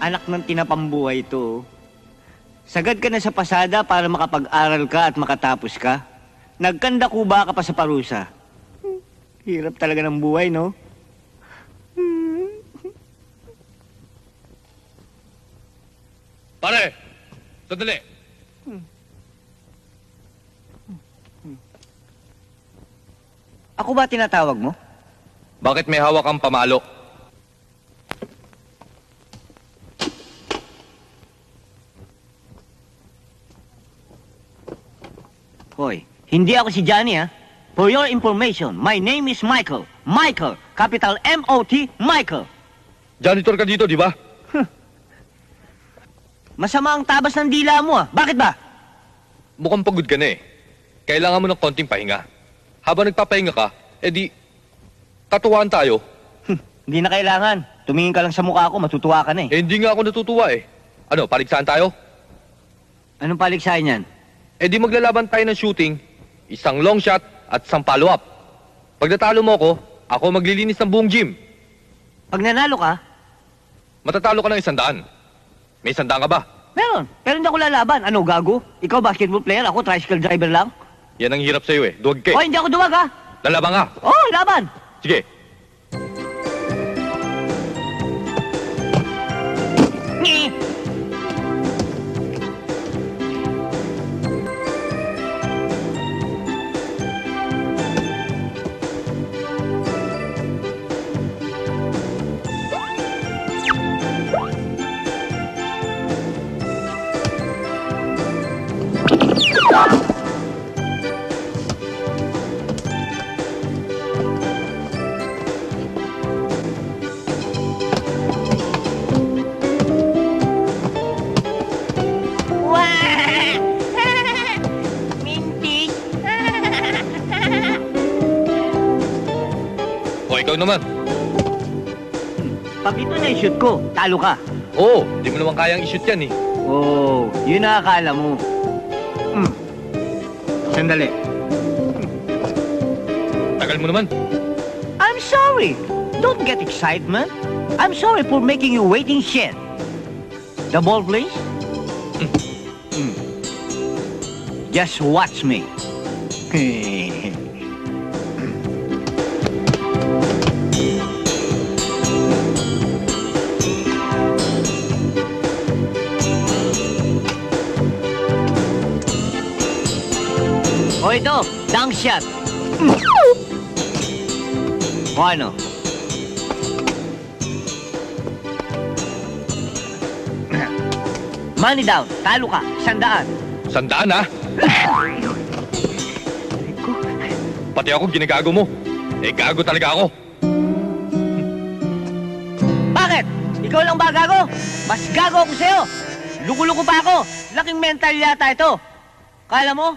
Anak ng tinapambuhay ito. Sagad ka na sa pasada para makapag-aral ka at makatapos ka. Nagkanda kuba ka pa sa parusa. Hirap talaga ng buhay, no? Pare! Sandali! Ako ba tinatawag mo? Bakit may hawak kang pamalo? Hoy, hindi ako si Johnny, ha? For your information, my name is Michael. Michael, capital M-O-T, Michael. Janitor ka dito, di ba? Masama ang tabas ng dila mo, ha? Bakit ba? Mukhang pagod ka na eh. Kailangan mo ng konting pahinga. Habang nagpapahinga ka, edi, katuwaan tayo. Hindi na kailangan. Tumingin ka lang sa mukha ko, matutuwa ka na eh. Eh, hindi nga ako natutuwa eh. Ano, paligsahan tayo? Anong paligsahan yan? Edi maglalaban tayo ng shooting, isang long shot at isang follow-up. Pag natalo mo ako maglilinis ng buong gym. Pag nanalo ka, Matatalo ka ng 100. May 100 ka ba? meron. Pero hindi ako lalaban. Ano, gago? Ikaw basketball player, ako tricycle driver lang. Yan ang hirap sa'yo eh. Duwag ka O, eh. hindi ako duwag, ha? Lalaban ka. Oo, laban. Sige. Ngi. Mintis. O, ikaw naman. Pag ito na yung shoot ko, talo ka. Oo, di mo naman kayang i-shoot yan eh. Oh, yun ang akala mo. Sandali. Tagal mo naman. I'm sorry. Don't get excitement. I'm sorry for making you waiting shit. The ball, please. Just watch me. O ito, dunk shot. O ano? Money down, talo ka, 100. 100 ha? Pati ako ginagago mo. Eh, gago talaga ako. Bakit? Ikaw lang ba gago? Mas gago ako sa'yo. Luko-luko pa ako. Laking mental yata ito. Kala mo?